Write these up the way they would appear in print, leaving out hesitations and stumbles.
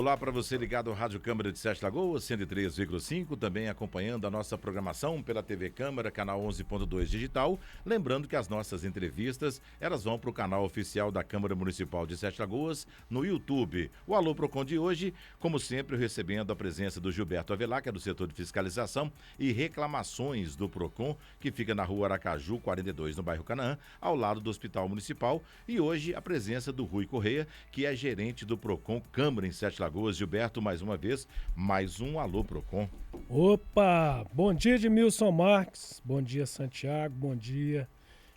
Olá para você ligado ao Rádio Câmara de Sete Lagoas, 103,5, também acompanhando a nossa programação pela TV Câmara, canal 11.2 digital. Lembrando que as nossas entrevistas, elas vão para o canal oficial da Câmara Municipal de Sete Lagoas, no YouTube. O Alô Procon de hoje, como sempre, recebendo a presença do Gilberto Avelar, que é do setor de fiscalização e reclamações do Procon, que fica na rua Aracaju, 42, no bairro Canaã, ao lado do Hospital Municipal. E hoje a presença do Rui Correia, que é gerente do Procon Câmara em Sete Lagoas. Gilberto, mais uma vez, mais um Alô Procon. Opa! Bom dia, Edmilson Marques. Bom dia, Santiago. Bom dia,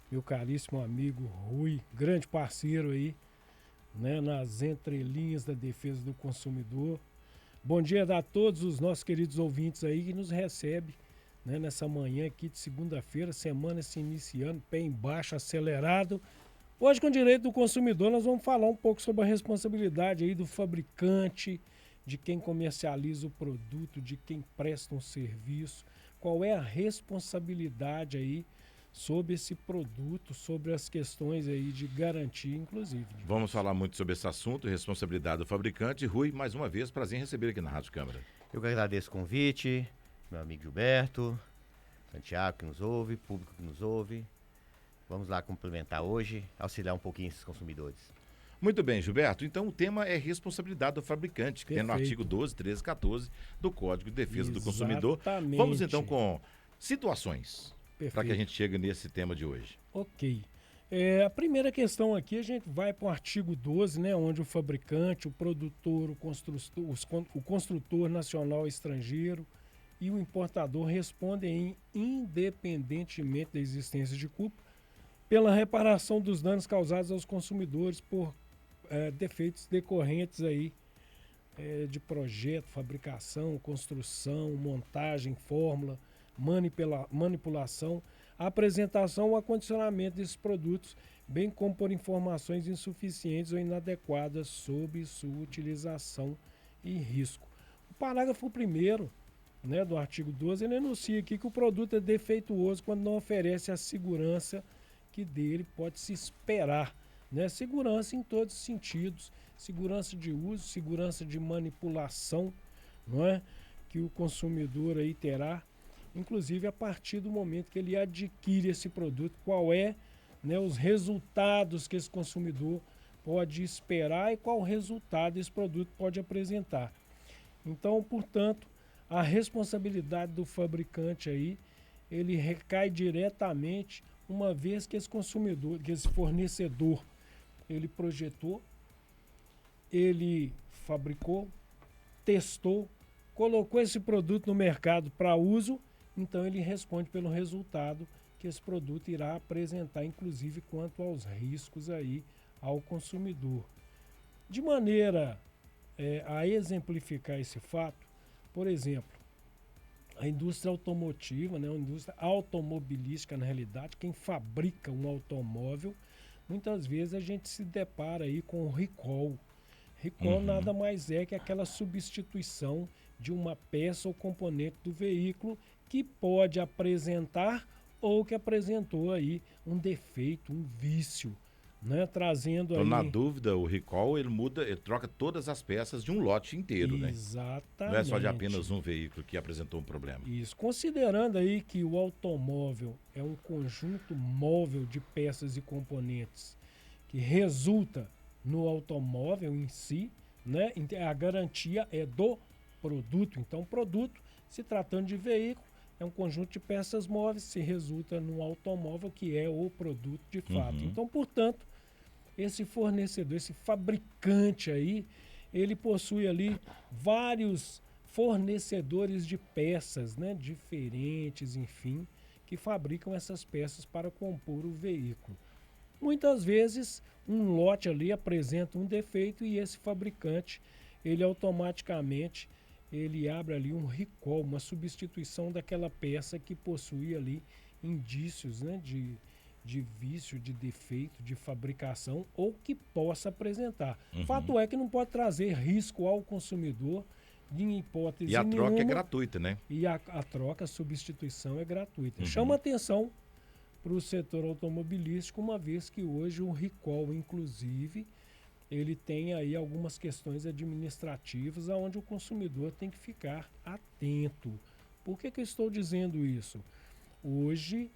meu caríssimo amigo Rui, grande parceiro aí, né, nas entrelinhas da defesa do consumidor. Bom dia a todos os nossos queridos ouvintes aí que nos recebem, né, nessa manhã aqui de segunda-feira, semana se iniciando, pé embaixo, acelerado. Hoje, com o direito do consumidor, nós vamos falar um pouco sobre a responsabilidade aí do fabricante, de quem comercializa o produto, de quem presta um serviço, qual é a responsabilidade aí sobre esse produto, sobre as questões aí de garantia, inclusive. Vamos falar muito sobre esse assunto, responsabilidade do fabricante. Rui, mais uma vez, prazer em receber aqui na Rádio Câmara. Eu que agradeço o convite, meu amigo Gilberto, Santiago que nos ouve, público que nos ouve. Vamos lá complementar hoje, auxiliar um pouquinho esses consumidores. Muito bem, Gilberto. Então o tema é responsabilidade do fabricante, que tem no artigo 12, 13, 14 do Código de Defesa do Consumidor. Vamos então com situações, para que a gente chegue nesse tema de hoje. Ok. A primeira questão aqui, a gente vai para o artigo 12, né, onde o fabricante, o produtor, o construtor nacional e estrangeiro e o importador respondem independentemente da existência de culpa pela reparação dos danos causados aos consumidores por defeitos decorrentes aí de projeto, fabricação, construção, montagem, fórmula, manipulação, apresentação ou acondicionamento desses produtos, bem como por informações insuficientes ou inadequadas sobre sua utilização e risco. O parágrafo 1º, né, do artigo 12, ele enuncia aqui que o produto é defeituoso quando não oferece a segurança que dele pode se esperar, né? Segurança em todos os sentidos, segurança de uso, segurança de manipulação, não é? Que o consumidor aí terá, inclusive a partir do momento que ele adquire esse produto, qual é, né, os resultados que esse consumidor pode esperar e qual resultado esse produto pode apresentar. Então, portanto, a responsabilidade do fabricante aí, ele recai diretamente, uma vez que esse consumidor, que esse fornecedor, ele projetou, ele fabricou, testou, colocou esse produto no mercado para uso, então ele responde pelo resultado que esse produto irá apresentar, inclusive quanto aos riscos aí ao consumidor. De maneira a exemplificar esse fato, por exemplo, a indústria automotiva, né, a indústria automobilística, na realidade, quem fabrica um automóvel, muitas vezes a gente se depara aí com o recall. Recall nada mais é que aquela substituição de uma peça ou componente do veículo que pode apresentar ou que apresentou aí um defeito, um vício, né, trazendo então, aí... na dúvida, o recall, ele troca todas as peças de um lote inteiro, né? Exatamente. Não é só de apenas um veículo que apresentou um problema. Isso. Considerando aí que o automóvel é um conjunto móvel de peças e componentes que resulta no automóvel em si, né? A garantia é do produto. Então, produto, se tratando de veículo, é um conjunto de peças móveis, se resulta no automóvel, que é o produto de fato. Então, portanto, esse fornecedor, esse fabricante aí, ele possui ali vários fornecedores de peças, né, diferentes, enfim, que fabricam essas peças para compor o veículo. Muitas vezes, um lote ali apresenta um defeito e esse fabricante, ele automaticamente, ele abre ali um recall, uma substituição daquela peça que possui ali indícios, né, de vício, de defeito, de fabricação ou que possa apresentar. Fato é que não pode trazer risco ao consumidor em hipótese nenhuma. E a troca é gratuita, né? E a troca, a substituição é gratuita. Chama atenção para o setor automobilístico, uma vez que hoje o recall, inclusive, ele tem aí algumas questões administrativas onde o consumidor tem que ficar atento. Por que eu estou dizendo isso? Hoje,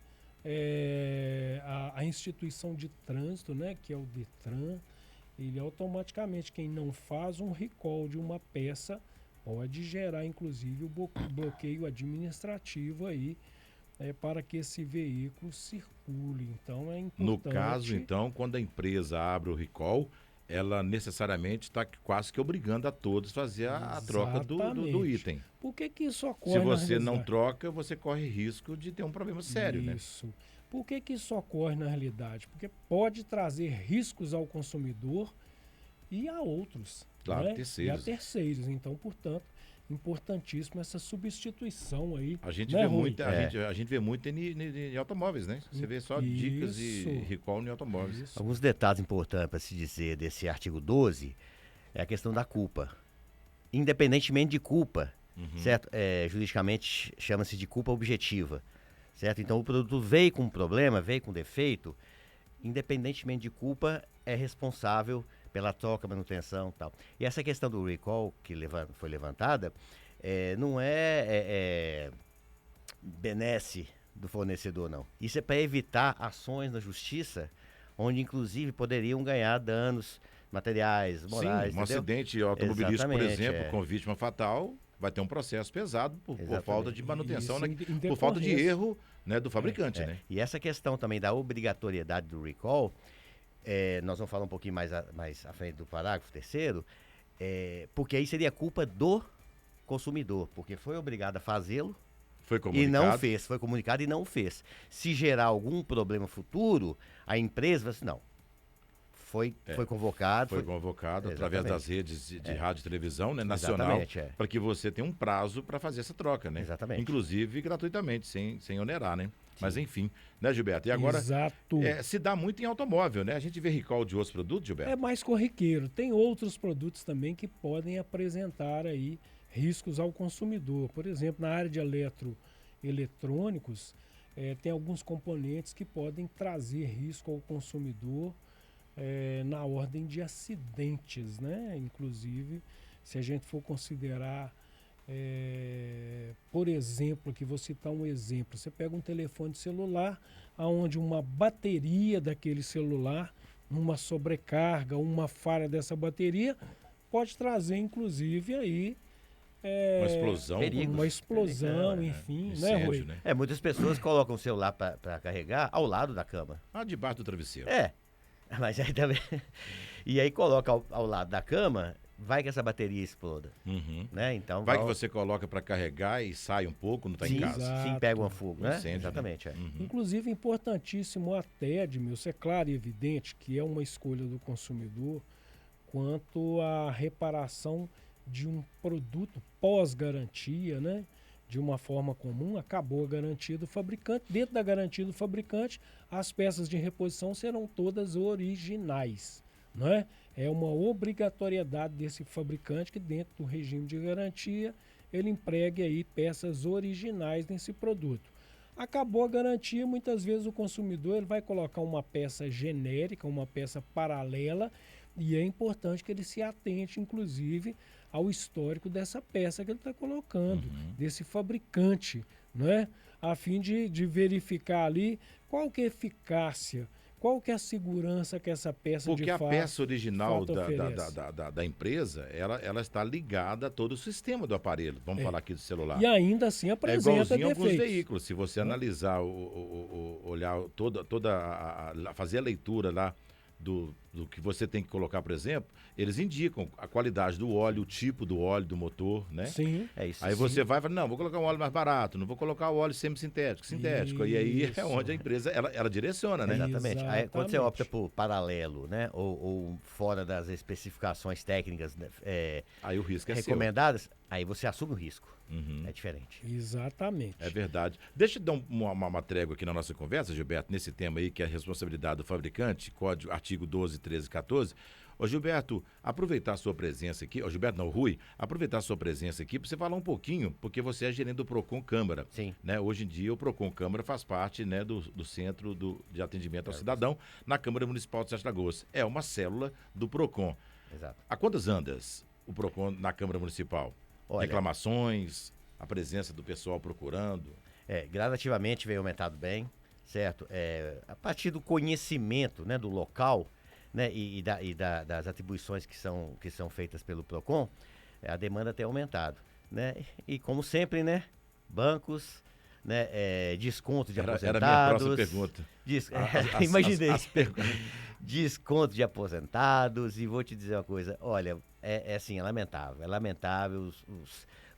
a instituição de trânsito, né, que é o Detran, ele automaticamente, quem não faz um recall de uma peça, pode gerar, inclusive, o bloqueio administrativo aí, para que esse veículo circule. Então, é importante... No caso, então, quando a empresa abre o recall, ela necessariamente está quase que obrigando a todos a fazer a troca do item. Por que isso ocorre? Se você não troca, você corre risco de ter um problema sério, né? Isso. Por que isso ocorre na realidade? Porque pode trazer riscos ao consumidor e a outros. Claro, né? terceiros. E a terceiros. Então, portanto, importantíssimo essa substituição aí. A gente, né, vê, Rui? a gente vê muito em automóveis, né? Você vê só dicas de recall em automóveis. Isso. Alguns detalhes importantes para se dizer desse artigo 12 é a questão da culpa. Independentemente de culpa, certo? Juridicamente chama-se de culpa objetiva, certo? Então o produto veio com um problema, veio com defeito, independentemente de culpa, é responsável pela troca, manutenção e tal. E essa questão do recall que foi levantada, não benesse do fornecedor, não. Isso é para evitar ações na justiça, onde inclusive poderiam ganhar danos materiais, morais. Sim, um acidente automobilístico, por exemplo, com vítima fatal, vai ter um processo pesado por falta de manutenção, né? Por falta de erro, né, do fabricante. Né? E essa questão também da obrigatoriedade do recall, nós vamos falar um pouquinho mais à frente do parágrafo 3º, porque aí seria culpa do consumidor, porque foi obrigado a fazê-lo e não fez, foi comunicado e não fez. Se gerar algum problema futuro, a empresa vai assim, não, foi convocado. Foi convocado através das redes de rádio e televisão, né, nacional, para que você tenha um prazo para fazer essa troca, né? Exatamente. Inclusive gratuitamente, sem onerar, né? Mas enfim, né, Gilberto? E agora, se dá muito em automóvel, né? A gente vê recall de outros produtos, Gilberto? É mais corriqueiro. Tem outros produtos também que podem apresentar aí riscos ao consumidor. Por exemplo, na área de eletrônicos, tem alguns componentes que podem trazer risco ao consumidor na ordem de acidentes, né? Inclusive, se a gente for considerar... por exemplo, aqui vou citar um exemplo, você pega um telefone celular onde uma bateria daquele celular, uma sobrecarga, uma falha dessa bateria, pode trazer inclusive aí uma explosão. Uma explosão, enfim, incêndio, né, Rui? né? Muitas pessoas colocam o celular para carregar ao lado da cama. Debaixo do travesseiro. Mas aí também... E aí coloca ao lado da cama... Vai que essa bateria exploda, né? Então vai que você coloca para carregar e sai um pouco, não está em casa. Exato. Sim, pega uma fuga, né? Incêndio, Exatamente. Inclusive, importantíssimo até, Edmilson, é claro e evidente que é uma escolha do consumidor quanto à reparação de um produto pós-garantia, né? De uma forma comum, acabou a garantia do fabricante. Dentro da garantia do fabricante, as peças de reposição serão todas originais, não é? É uma obrigatoriedade desse fabricante que dentro do regime de garantia ele empregue aí peças originais nesse produto. Acabou a garantia, muitas vezes o consumidor ele vai colocar uma peça genérica, uma peça paralela, e é importante que ele se atente, inclusive, ao histórico dessa peça que ele está colocando, desse fabricante, não é? A fim de verificar ali qual que é a eficácia, qual que é a segurança que essa peça Porque de fato... Porque a peça original da empresa, ela está ligada a todo o sistema do aparelho. Vamos falar aqui do celular. E ainda assim apresenta igualzinho defeitos. Alguns veículos. Se você analisar, olhar fazer a leitura lá do que você tem que colocar, por exemplo, eles indicam a qualidade do óleo, o tipo do óleo do motor, né? Sim. Aí você vai e fala, não, vou colocar um óleo mais barato, não vou colocar o óleo sintético. E aí é onde a empresa, ela direciona, né? Exatamente. Aí, quando você opta por paralelo, né? Ou fora das especificações técnicas aí o risco recomendadas, aí você assume o risco. É diferente. Exatamente. É verdade. Deixa eu dar uma trégua aqui na nossa conversa, Gilberto, nesse tema aí, que é a responsabilidade do fabricante, código artigo 12 13 e 14. Ô Gilberto, aproveitar a sua presença aqui, Gilberto não, Rui, aproveitar a sua presença aqui para você falar um pouquinho, porque você é gerente do Procon Câmara. Sim. Né? Hoje em dia o Procon Câmara faz parte, né, do Centro de Atendimento ao Cidadão na Câmara Municipal de Sete Lagoas. É uma célula do Procon. Exato. Há quantas andas o Procon na Câmara Municipal? Olha, reclamações, a presença do pessoal procurando? Gradativamente vem aumentado bem, certo? A partir do conhecimento, né, do local, né, das atribuições que são feitas pelo Procon, a demanda tem aumentado, né? E como sempre, né, bancos, né, desconto de aposentados. Era a minha próxima pergunta. Imaginei. Desconto de aposentados, e vou te dizer uma coisa, olha, assim, é lamentável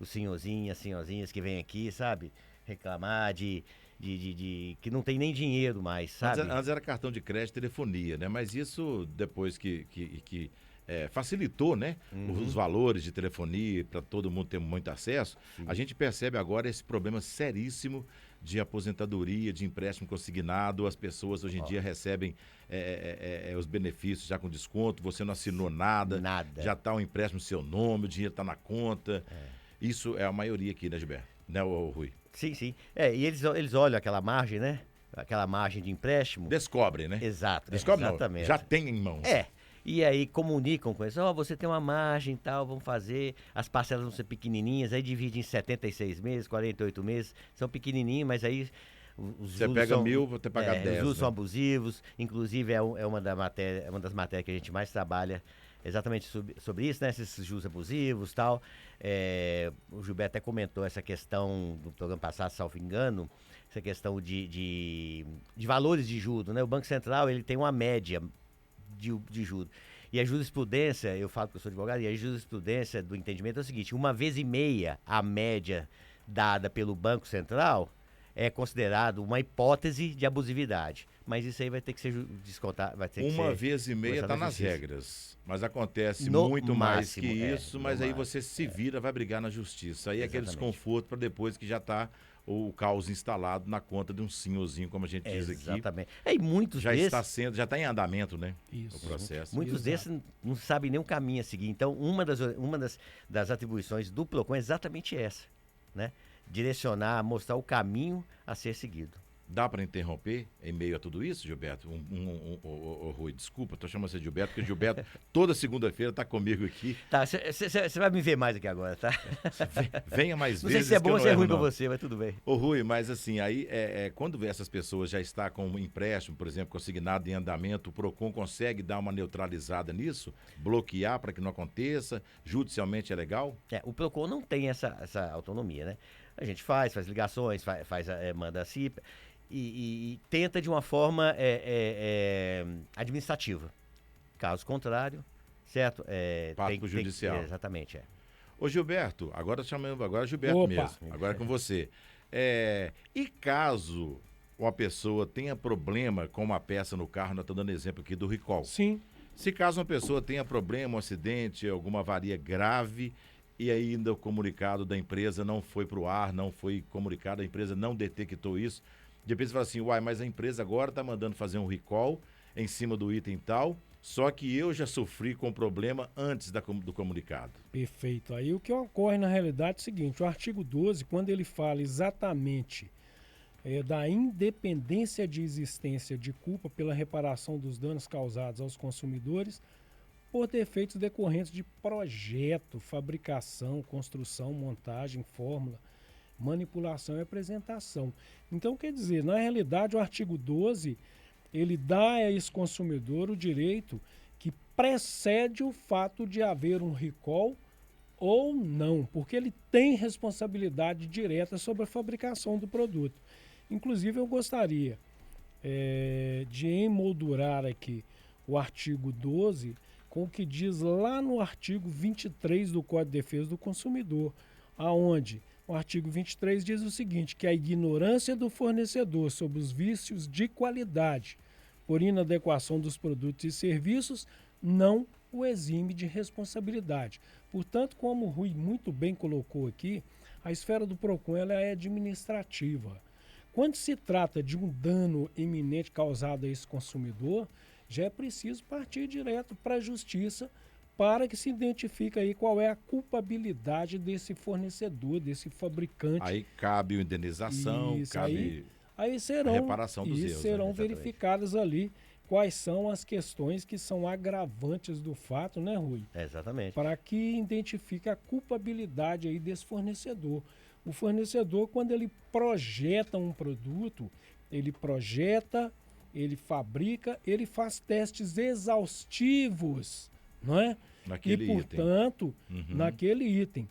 os senhorzinhos, as senhorzinhas que vêm aqui, sabe, reclamar de que não tem nem dinheiro mais, sabe? Antes era cartão de crédito e telefonia, né? Mas isso depois que facilitou, né? Os valores de telefonia para todo mundo ter muito acesso. Sim. A gente percebe agora esse problema seríssimo de aposentadoria, de empréstimo consignado. As pessoas hoje em dia recebem os benefícios já com desconto, você não assinou nada. Já está o empréstimo no seu nome, o dinheiro está na conta. Isso é a maioria aqui, né, Gilberto? Né, Rui? Sim. E eles olham aquela margem, né? Aquela margem de empréstimo. Descobrem, né? Exato. Descobrem, exatamente. Não, já tem em mãos. E aí comunicam com eles, você tem uma margem e tal, vamos fazer, as parcelas vão ser pequenininhas, aí divide em 76 meses, 48 meses, são pequenininhos, mas aí os você pega 1.000, vou ter que pagar 10. Os juros são abusivos, inclusive é uma das matérias que a gente mais trabalha exatamente sobre isso, né, esses juros abusivos e tal. O Gilberto até comentou essa questão do programa passado, salvo engano, essa questão de valores de juros, né? O Banco Central, ele tem uma média de juros. E a jurisprudência, eu falo que eu sou advogado, e a jurisprudência do entendimento é o seguinte: 1,5 vezes a média dada pelo Banco Central é considerado uma hipótese de abusividade. Mas isso aí vai ter que ser descontado. 1,5 vezes está nas regras. Mas acontece muito mais que isso, mas aí você se vira, vai brigar na justiça. Aí é aquele desconforto para depois que já está o caos instalado na conta de um senhorzinho, como a gente diz aqui. Exatamente. E muitos já está em andamento, né? Isso. O processo. Muitos desses não sabem nem o caminho a seguir. Então, uma das atribuições do Procon é exatamente essa, né? Direcionar, mostrar o caminho a ser seguido. Dá para interromper em meio a tudo isso, Gilberto? Rui, desculpa, tô chamando você de Gilberto, porque Gilberto toda segunda-feira tá comigo aqui. Tá, você vai me ver mais aqui agora, tá? Venha mais vezes. Não sei se é bom ou se é ruim pra você, mas tudo bem. Ô Rui, mas assim, aí quando essas pessoas já estão com um empréstimo, por exemplo, consignado em andamento, o Procon consegue dar uma neutralizada nisso? Bloquear para que não aconteça? Judicialmente é legal? O Procon não tem essa autonomia, né? A gente faz ligações, manda a CIP e tenta de uma forma administrativa. Caso contrário, certo? Parte para o judicial. Exatamente, Ô Gilberto, agora Gilberto Opa. mesmo, agora é com você. E caso uma pessoa tenha problema com uma peça no carro, nós estamos dando exemplo aqui do recall. Sim. Se caso uma pessoa tenha problema, um acidente, alguma avaria grave, e ainda o comunicado da empresa não foi para o ar, não foi comunicado, a empresa não detectou isso, depois você fala assim, mas a empresa agora está mandando fazer um recall em cima do item tal, só que eu já sofri com problema antes do comunicado. Perfeito. Aí o que ocorre na realidade é o seguinte: o artigo 12, quando ele fala exatamente da independência de existência de culpa pela reparação dos danos causados aos consumidores por defeitos decorrentes de projeto, fabricação, construção, montagem, fórmula, manipulação e apresentação. Então, quer dizer, na realidade, o artigo 12, ele dá a esse consumidor o direito que precede o fato de haver um recall ou não, porque ele tem responsabilidade direta sobre a fabricação do produto. Inclusive, eu gostaria de emoldurar aqui o artigo 12 com o que diz lá no artigo 23 do Código de Defesa do Consumidor, aonde o artigo 23 diz o seguinte, que a ignorância do fornecedor sobre os vícios de qualidade por inadequação dos produtos e serviços não o exime de responsabilidade. Portanto, como o Rui muito bem colocou aqui, a esfera do Procon ela é administrativa. Quando se trata de um dano iminente causado a esse consumidor, já é preciso partir direto para a justiça para que se identifique aí qual é a culpabilidade desse fornecedor, desse fabricante. Aí cabe a indenização, Isso, cabe aí a serão, reparação dos erros. serão né? verificadas ali quais são as questões que são agravantes do fato, né, Rui? Exatamente. Para que identifique a culpabilidade aí desse fornecedor. O fornecedor, quando ele projeta um produto, ele projeta, ele fabrica, ele faz testes exaustivos, não é? Naquele e, portanto, Uhum. naquele item.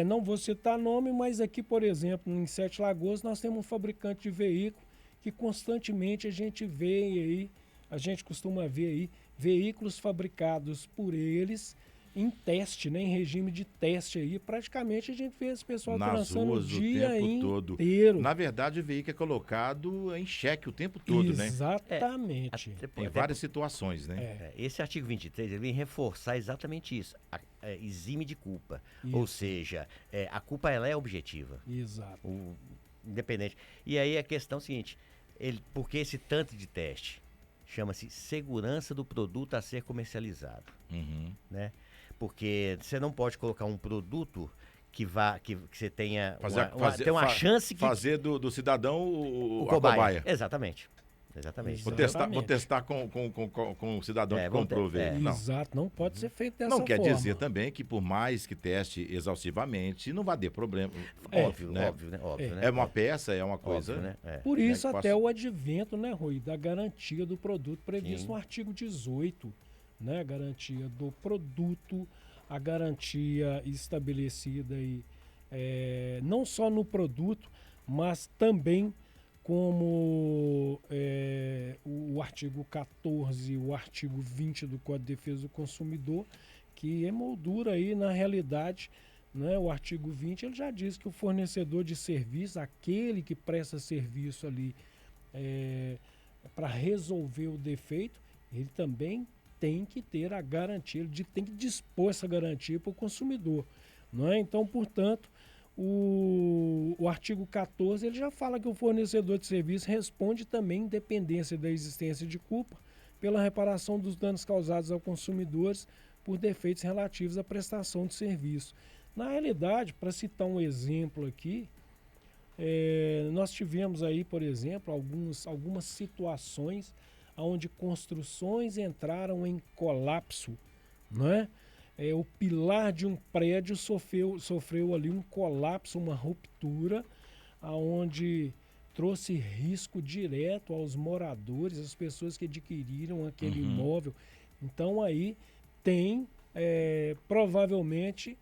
Não vou citar nome, mas aqui, por exemplo, em Sete Lagoas, nós temos um fabricante de veículo que constantemente a gente vê aí, a gente costuma ver aí, veículos fabricados por eles em teste, né, em regime de teste aí. Praticamente a gente vê esse pessoal Nas trançando ruas o dia o tempo todo. inteiro. Na verdade, o veículo é colocado em xeque o tempo todo, né? Exatamente. Em várias situações, né? Esse artigo 23 ele vem reforçar exatamente isso, exime de culpa. Ou seja, a culpa ela é objetiva. Exato. Independente. E aí a questão é a seguinte, por que esse tanto de teste? Chama-se segurança do produto a ser comercializado. Uhum. Né? Porque você não pode colocar um produto que você tenha tem uma chance que... Fazer do cidadão o a cobaia. Exatamente. Vou testar com o cidadão que comprou o veículo. Não. Exato, não pode ser feito dessa Não forma. quer dizer também que por mais que teste exaustivamente, não vai ter problema. Óbvio, né? Óbvio, né? É uma peça, é uma coisa... Óbvio, né? Por isso até o advento, né, Rui, da garantia do produto previsto Sim. no artigo 18, né? A garantia do produto, a garantia estabelecida aí, não só no produto, mas também como o artigo 14 e o artigo 20 do Código de Defesa do Consumidor, que emoldura aí na realidade, né, o artigo 20 ele já diz que o fornecedor de serviço, aquele que presta serviço ali para resolver o defeito, ele também tem que ter a garantia, ele tem que dispor essa garantia para o consumidor. Não é? Então, portanto, o artigo 14 ele já fala que o fornecedor de serviço responde também, independência da existência de culpa, pela reparação dos danos causados aos consumidores por defeitos relativos à prestação de serviço. Na realidade, para citar um exemplo aqui, nós tivemos aí, por exemplo, algumas situações onde construções entraram em colapso, não é? O pilar de um prédio sofreu ali um colapso, uma ruptura, onde trouxe risco direto aos moradores, às pessoas que adquiriram aquele imóvel. Então aí tem provavelmente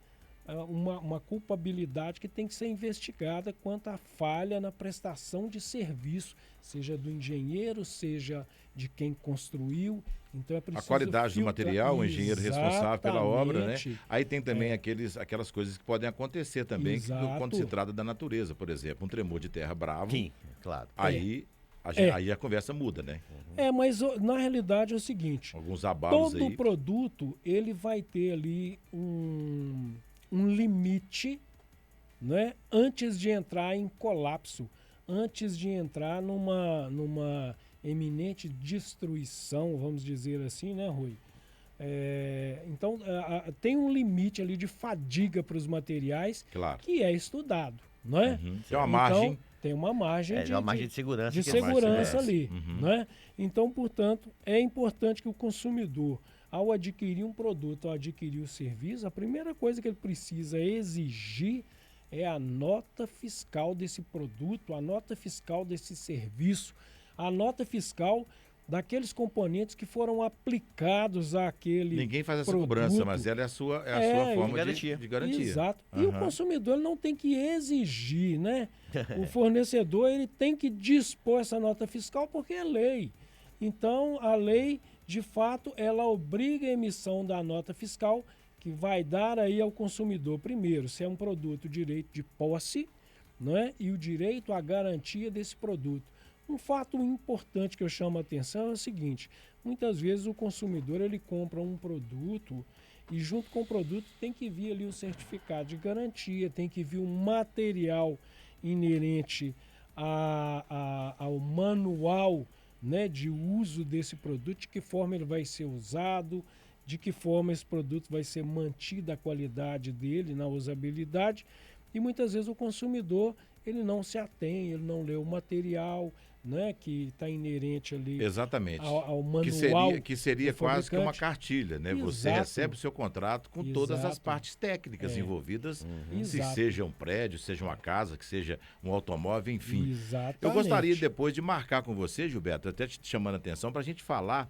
uma culpabilidade que tem que ser investigada quanto à falha na prestação de serviço, seja do engenheiro, seja de quem construiu. Então é preciso a qualidade do material, o engenheiro responsável pela obra, né? Aí tem também aquelas coisas que podem acontecer também quando se trata da natureza, por exemplo, um tremor de terra bravo. Sim, claro. Aí a conversa muda, né? Mas na realidade é o seguinte, alguns abalos todo produto ele vai ter ali um limite, né, antes de entrar em colapso, antes de entrar numa eminente destruição, vamos dizer assim, né, Rui? Então, tem um limite ali de fadiga para os materiais, claro, que é estudado, não é? Tem uma margem. Então, tem uma margem de segurança. De segurança ali, né? Então, portanto, é importante que o consumidor, ao adquirir um produto, ao adquirir o serviço, a primeira coisa que ele precisa exigir é a nota fiscal desse produto, a nota fiscal desse serviço, a nota fiscal daqueles componentes que foram aplicados àquele Ninguém faz essa produto. cobrança, mas ela é a sua forma de garantia. Exato. E o consumidor ele não tem que exigir, né? O fornecedor ele tem que dispor essa nota fiscal porque é lei. Então, a lei, de fato, ela obriga a emissão da nota fiscal que vai dar aí ao consumidor, primeiro, se é um produto, o direito de posse, né? E o direito à garantia desse produto. Um fato importante que eu chamo a atenção é o seguinte, muitas vezes o consumidor ele compra um produto e junto com o produto tem que vir ali o certificado de garantia, tem que vir um material inerente ao manual né, de uso desse produto, de que forma ele vai ser usado, de que forma esse produto vai ser mantida a qualidade dele na usabilidade. E muitas vezes o consumidor ele não se atém, ele não lê o material, né, que está inerente ali Exatamente. ao manual. Que seria do quase que uma fabricante. cartilha, né? Você Exato. recebe o seu contrato com todas as Exato. partes técnicas envolvidas, se Exato. seja um prédio, seja uma casa, que seja um automóvel, enfim. Exatamente. Eu gostaria depois de marcar com você, Gilberto, até te chamando a atenção, para a gente falar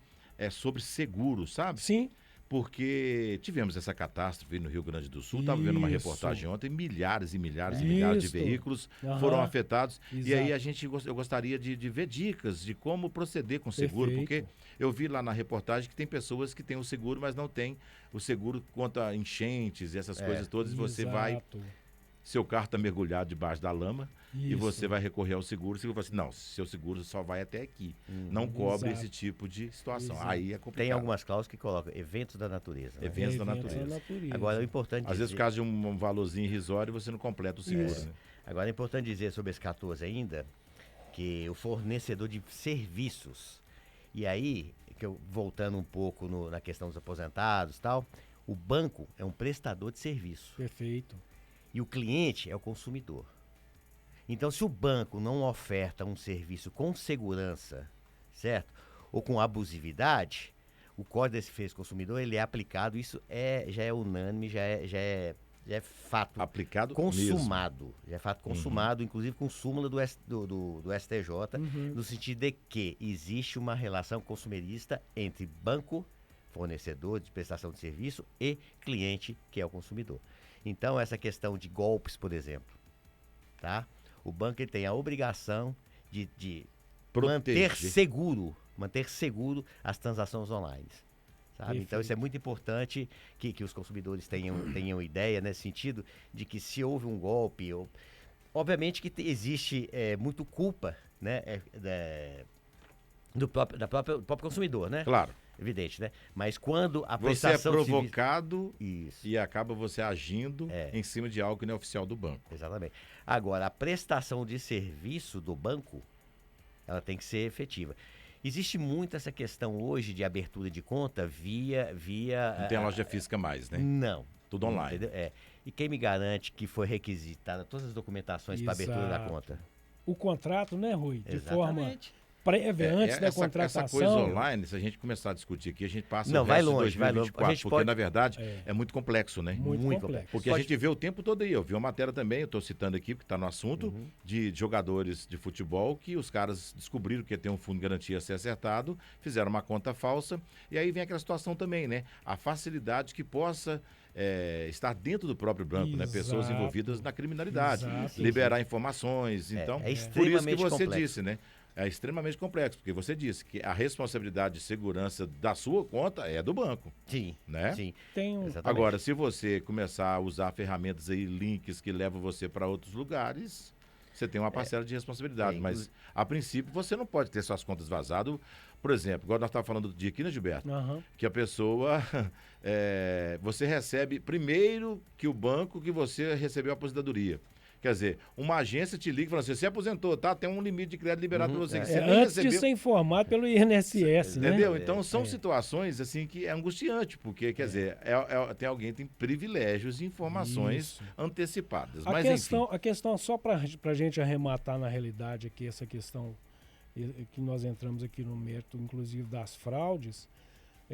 sobre seguro, sabe? Sim, Porque tivemos essa catástrofe no Rio Grande do Sul, estava vendo uma Isso. reportagem ontem, milhares e milhares e milhares de Isso. veículos Aham. foram afetados. E aí Exato. eu gostaria de ver dicas de como proceder com o seguro, Perfeito. porque eu vi lá na reportagem que tem pessoas que têm o seguro, mas não tem o seguro contra enchentes e essas coisas todas, e você vai, Exato. seu carro está mergulhado debaixo da lama, e Isso. você vai recorrer ao seguro, o seguro fala assim, não, seu seguro só vai até aqui, não cobre Exato. esse tipo de situação. Exato. Aí é complicado. Tem algumas cláusulas que colocam eventos da natureza. Né? Eventos da Eventos natureza. Agora, é importante Às vezes, por causa de um valorzinho irrisório, você não completa o seguro, Isso. né? Agora é importante dizer sobre esse 14 ainda, que o fornecedor de serviços, e aí, voltando um pouco na questão dos aposentados e tal, o banco é um prestador de serviço Perfeito. e o cliente é o consumidor. Então, se o banco não oferta um serviço com segurança, certo? Ou com abusividade, o Código de Defesa do Consumidor ele é aplicado, isso já é unânime, já é fato Aplicado consumado. Já é fato consumado, inclusive com súmula do STJ, no sentido de que existe uma relação consumerista entre banco, fornecedor de prestação de serviço, e cliente, que é o consumidor. Então, essa questão de golpes, por exemplo, tá? O banco ele tem a obrigação de manter seguro as transações online. Sabe? Perfeito. Então isso é muito importante que os consumidores tenham ideia nesse sentido de que se houve um golpe, obviamente que existe muito culpa, né, do próprio consumidor, né? Claro. Evidente, né? Mas quando a Você é prestação de serviço- provocado Isso. e acaba você agindo em cima de algo que não é oficial do banco. Exatamente. Agora, a prestação de serviço do banco, ela tem que ser efetiva. Existe muito essa questão hoje de abertura de conta via... Não tem loja física mais, né? Não. Tudo online. Entendeu? E quem me garante que foi requisitada todas as documentações para abertura da Exato. conta? O contrato, né, Rui? De forma Exatamente. prévia, antes da essa contratação. coisa online, se a gente começar a discutir aqui, a gente passa Não, o vai resto longe, de vai longe. 2024, A gente porque pode- na verdade é muito complexo, né? Muito Muito complexo. Porque a gente vê o tempo todo aí. Eu vi uma matéria também, eu estou citando aqui, porque está no assunto, de jogadores de futebol que os caras descobriram que ia ter um fundo de garantia a ser acertado, fizeram uma conta falsa, e aí vem aquela situação também, né? A facilidade que possa estar dentro do próprio banco, né? Pessoas Exato. envolvidas na criminalidade, Exato. liberar informações. Então, é por isso que extremamente você complexo. disse, né? É extremamente complexo, porque você disse que a responsabilidade de segurança da sua conta é do banco, Sim, né? sim. Tem um, Exatamente. Agora, se você começar a usar ferramentas aí, links que levam você para outros lugares, você tem uma parcela de responsabilidade. É, Mas, a princípio, você não pode ter suas contas vazadas. Por exemplo, agora nós estávamos falando de aqui, né, Gilberto? Aham. Que a pessoa, você recebe primeiro que o banco que você recebeu a aposentadoria. Quer dizer, uma agência te liga e fala assim, você aposentou, tá? Tem um limite de crédito liberado para você. Que você nem Antes de recebeu. ser informado pelo INSS, né? Entendeu? Então são situações assim que é angustiante, porque, quer dizer, tem alguém que tem privilégios e informações Isso. antecipadas. A Mas a questão só para a gente arrematar na realidade aqui, essa questão que nós entramos aqui no mérito, inclusive das fraudes,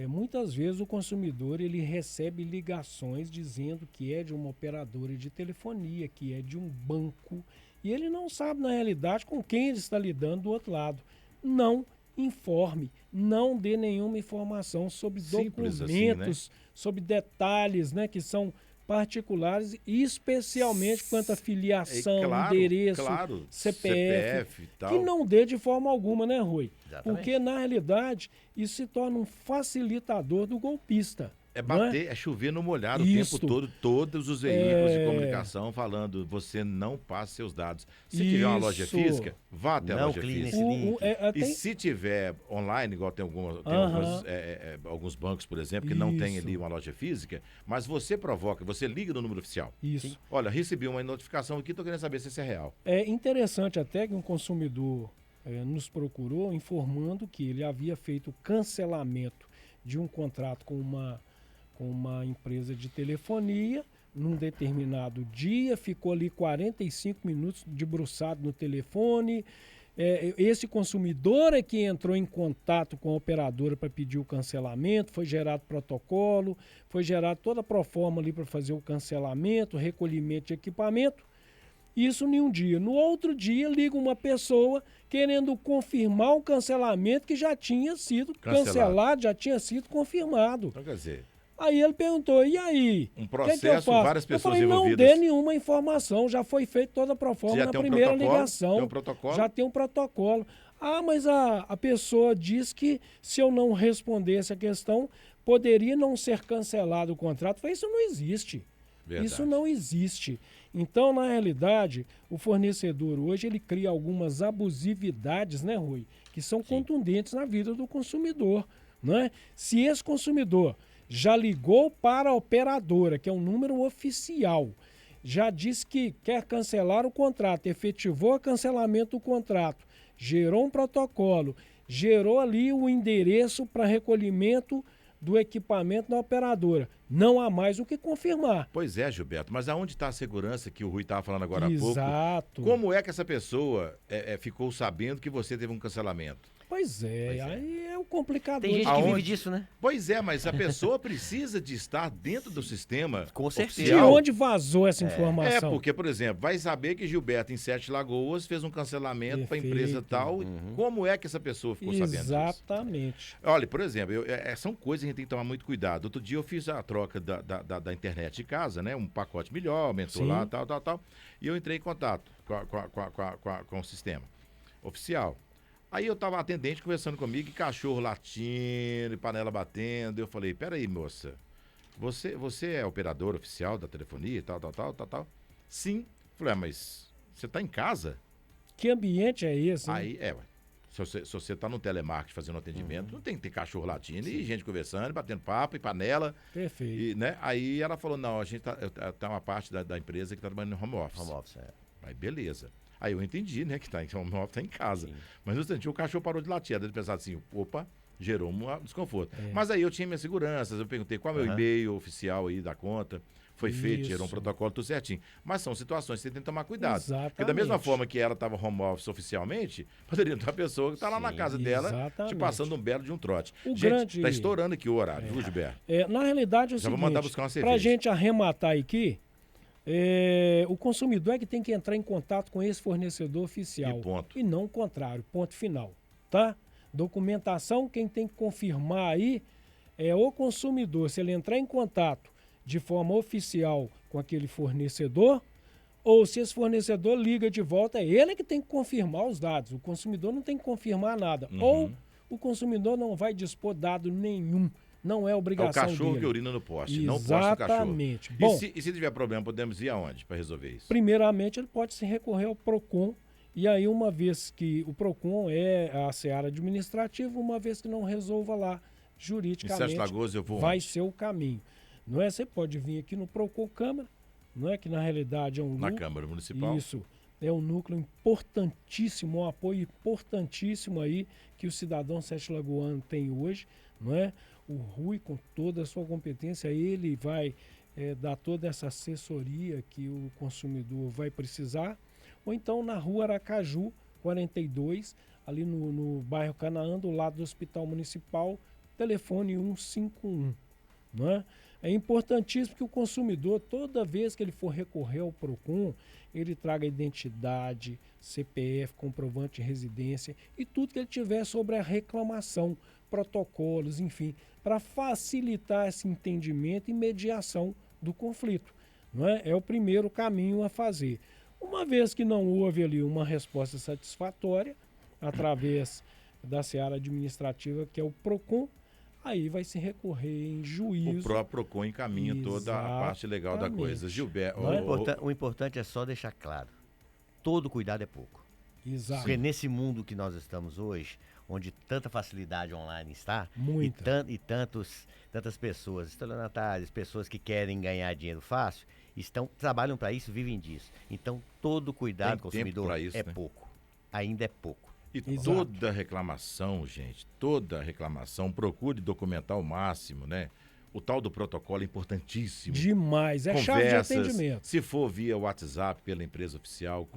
muitas vezes o consumidor ele recebe ligações dizendo que é de uma operadora de telefonia, que é de um banco, e ele não sabe na realidade com quem ele está lidando do outro lado. Não informe, não dê nenhuma informação sobre Simples documentos, sobre detalhes, né, que são particulares, especialmente quanto à filiação, endereço, CPF, e tal. que não dê de forma alguma, né, Rui? Exatamente. Porque, na realidade, isso se torna um facilitador do golpista. É não é? bater, é chover no molhado Isso. o tempo todo, todos os veículos de comunicação falando, você não passa seus dados. Se tiver uma loja Isso. física, vá até a Não loja clique física. nesse link. E se tiver online, igual tem alguns bancos, por exemplo, que não tem Isso. ali uma loja física, mas você provoca, você liga no número oficial. Isso. Olha, recebi uma notificação aqui, estou querendo saber se isso é real. É interessante até que um consumidor nos procurou informando que ele havia feito o cancelamento de um contrato com uma empresa de telefonia num determinado dia, ficou ali 45 minutos debruçado no telefone. Esse consumidor é que entrou em contato com a operadora para pedir o cancelamento, foi gerado protocolo, foi gerado toda a proforma ali para fazer o cancelamento, recolhimento de equipamento. Isso em um dia. No outro dia, liga uma pessoa querendo confirmar um cancelamento que já tinha sido cancelado, já tinha sido confirmado. Então, quer dizer... Aí ele perguntou, e aí? Um processo, várias pessoas envolvidas. envolvidas. Não dê nenhuma informação, já foi feita toda a proforma na primeira ligação. Tem um protocolo? Já tem um protocolo. Mas a pessoa diz que se eu não respondesse a questão, poderia não ser cancelado o contrato. Falei, isso não existe. Verdade. Isso não existe. Então, na realidade, o fornecedor hoje ele cria algumas abusividades, né, Rui? Que são contundentes na vida do consumidor. Não é? Se esse consumidor já ligou para a operadora, que é um número oficial, já disse que quer cancelar o contrato, efetivou o cancelamento do contrato, gerou um protocolo, gerou ali o endereço para recolhimento do equipamento na operadora. Não há mais o que confirmar. Pois é, Gilberto, mas aonde está a segurança que o Rui estava falando agora há pouco? Exato. Como é que essa pessoa ficou sabendo que você teve um cancelamento? Pois é, aí é o complicador. Tem gente que vive disso, né? Pois é, mas a pessoa precisa de estar dentro do sistema. Com certeza. De onde vazou essa informação? Porque, por exemplo, vai saber que Gilberto, em Sete Lagoas, fez um cancelamento para a empresa tal. Como é que essa pessoa ficou sabendo disso? Exatamente. Olha, por exemplo, são coisas que a gente tem que tomar muito cuidado. Outro dia eu fiz a troca da internet de casa, né? Um pacote melhor, aumentou lá, tal. E eu entrei em contato com o sistema oficial. Aí eu tava atendente conversando comigo, e cachorro latindo, e panela batendo. Eu falei, peraí, moça, você é operador oficial da telefonia e tal. Sim. Falei, mas você tá em casa? Que ambiente é esse? Aí, se você tá no telemarketing fazendo atendimento, não tem que ter cachorro latindo e gente conversando, batendo papo e panela. Perfeito. E, né? Aí ela falou, não, a gente tá uma parte da empresa que tá trabalhando no home office. Home office, Aí, beleza. Aí eu entendi, né, que tá em casa. Sim. Mas no instante, o cachorro parou de latir. Aí ele pensava assim, opa, gerou um desconforto. Mas aí eu tinha minhas seguranças, eu perguntei qual é o meu e-mail oficial aí da conta. Foi feito, gerou um protocolo, tudo certinho. Mas são situações que você tem que tomar cuidado. Exatamente. Porque da mesma forma que ela estava home office oficialmente, poderia ter uma pessoa que está lá na casa dela, te passando um belo de um trote. Gente, tá estourando aqui o horário, viu, Gilberto? Na realidade é o Já seguinte, vou mandar buscar uma cerveja. pra gente arrematar aqui, o consumidor é que tem que entrar em contato com esse fornecedor oficial. E ponto. E não o contrário, ponto final, tá? Documentação, quem tem que confirmar aí é o consumidor, se ele entrar em contato de forma oficial com aquele fornecedor, ou se esse fornecedor liga de volta, é ele que tem que confirmar os dados. O consumidor não tem que confirmar nada. Ou o consumidor não vai dispor dado nenhum. Não é obrigação dele. É o cachorro que urina no poste, Exatamente. não poste o cachorro. Exatamente. Bom, e se tiver problema, podemos ir aonde para resolver isso? Primeiramente, ele pode se recorrer ao PROCON, e aí uma vez que o PROCON é a seara administrativa, uma vez que não resolva lá juridicamente, em Sete Lagoas eu vou vai onde? ser o caminho. Não é? Você pode vir aqui no PROCON Câmara, não é? Que na realidade é um Na núcleo. Câmara Municipal. Isso. É um núcleo importantíssimo, um apoio importantíssimo aí que o cidadão Sete Lagoano tem hoje, não é? O Rui, com toda a sua competência, ele vai dar toda essa assessoria que o consumidor vai precisar. Ou então na rua Aracaju, 42, ali no bairro Canaã, do lado do Hospital Municipal, telefone 151. Não é? É importantíssimo que o consumidor, toda vez que ele for recorrer ao PROCON, ele traga identidade, CPF, comprovante de residência e tudo que ele tiver sobre a reclamação, protocolos, enfim, para facilitar esse entendimento e mediação do conflito. Não é? É o primeiro caminho a fazer. Uma vez que não houve ali uma resposta satisfatória, através da seara administrativa, que é o PROCON, aí vai se recorrer em juízo. O próprio PROCON encaminha toda a parte legal da coisa. Gilberto, o importante é só deixar claro, todo cuidado é pouco. Exato. Porque nesse mundo que nós estamos hoje, onde tanta facilidade online está, e tantas pessoas, estelionatárias, pessoas que querem ganhar dinheiro fácil, trabalham para isso, vivem disso. Então, todo cuidado, consumidor, isso, é né? pouco. Ainda é pouco. E Exato. toda reclamação, gente, toda reclamação, procure documentar ao máximo, né? O tal do protocolo é importantíssimo. Demais. É chave de Conversas, atendimento. se for via WhatsApp, pela empresa oficial,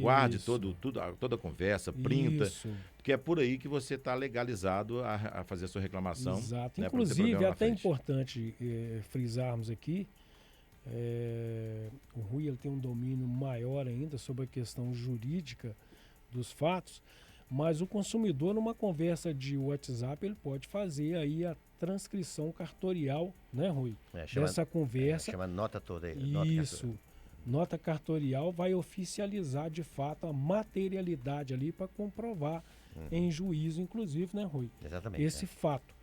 guarde Isso. toda a conversa, printa, Isso. porque é por aí que você está legalizado a fazer a sua reclamação. Exato. né, pra não ter Inclusive, problema é na até frente. importante frisarmos aqui, o Rui ele tem um domínio maior ainda sobre a questão jurídica dos fatos, mas o consumidor, numa conversa de WhatsApp, ele pode fazer aí a transcrição cartorial, né, Rui? Dessa conversa. Chama nota toda. Isso. Nota cartorial vai oficializar de fato a materialidade ali para comprovar em juízo, inclusive, né, Rui? Exatamente. Esse fato.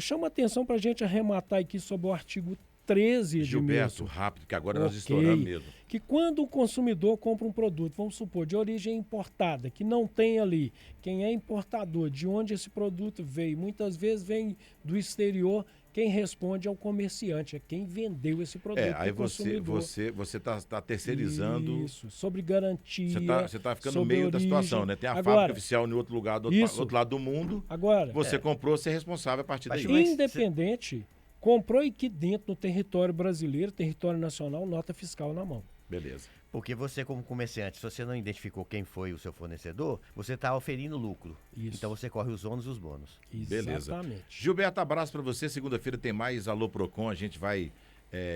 Chama atenção para a gente arrematar aqui sobre o artigo 13 de Gilberto, Milson, rápido, que agora nós Ok. estouramos mesmo. que quando o consumidor compra um produto, vamos supor, de origem importada, que não tem ali quem é importador, de onde esse produto veio, muitas vezes vem do exterior, quem responde é o comerciante, é quem vendeu esse produto Aí pro consumidor. você tá terceirizando. Isso, sobre garantia. Você tá ficando no sobre meio da origem. situação, né? Tem a Agora, fábrica oficial em outro lugar, Isso. outro lado do mundo. Agora, Você comprou, você é responsável a partir daí. Mas- independente, comprou aqui dentro no território brasileiro, território nacional, nota fiscal na mão. Beleza. Porque você, como comerciante, se você não identificou quem foi o seu fornecedor, você está oferindo lucro. Isso. Então você corre os ônus e os bônus. Beleza. Exatamente. Gilberto, abraço pra você. Segunda-feira tem mais Alô Procon. A gente vai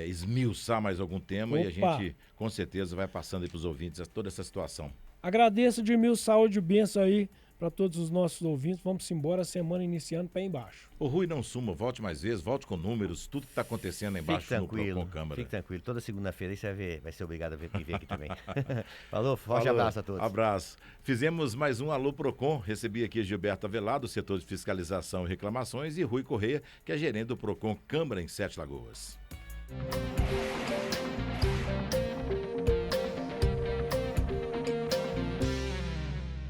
esmiuçar mais algum tema e a Opa. gente, com certeza, vai passando aí pros ouvintes toda essa situação. Agradeço, Edmil, saúde e bênção aí para todos os nossos ouvintes. Vamos embora, semana iniciando pé embaixo. O Rui, não suma, volte mais vezes, volte com números, tudo que tá acontecendo aí Fique embaixo no tranquilo. Procon Câmara. Fique tranquilo. Toda segunda-feira aí você vai ser obrigado a me ver aqui também. Falou, forte Falou. abraço a todos. Abraço. Fizemos mais um Alô Procon. Recebi aqui Gilberto Avelado, setor de fiscalização e reclamações, e Rui Correia, que é gerente do Procon Câmara em Sete Lagoas.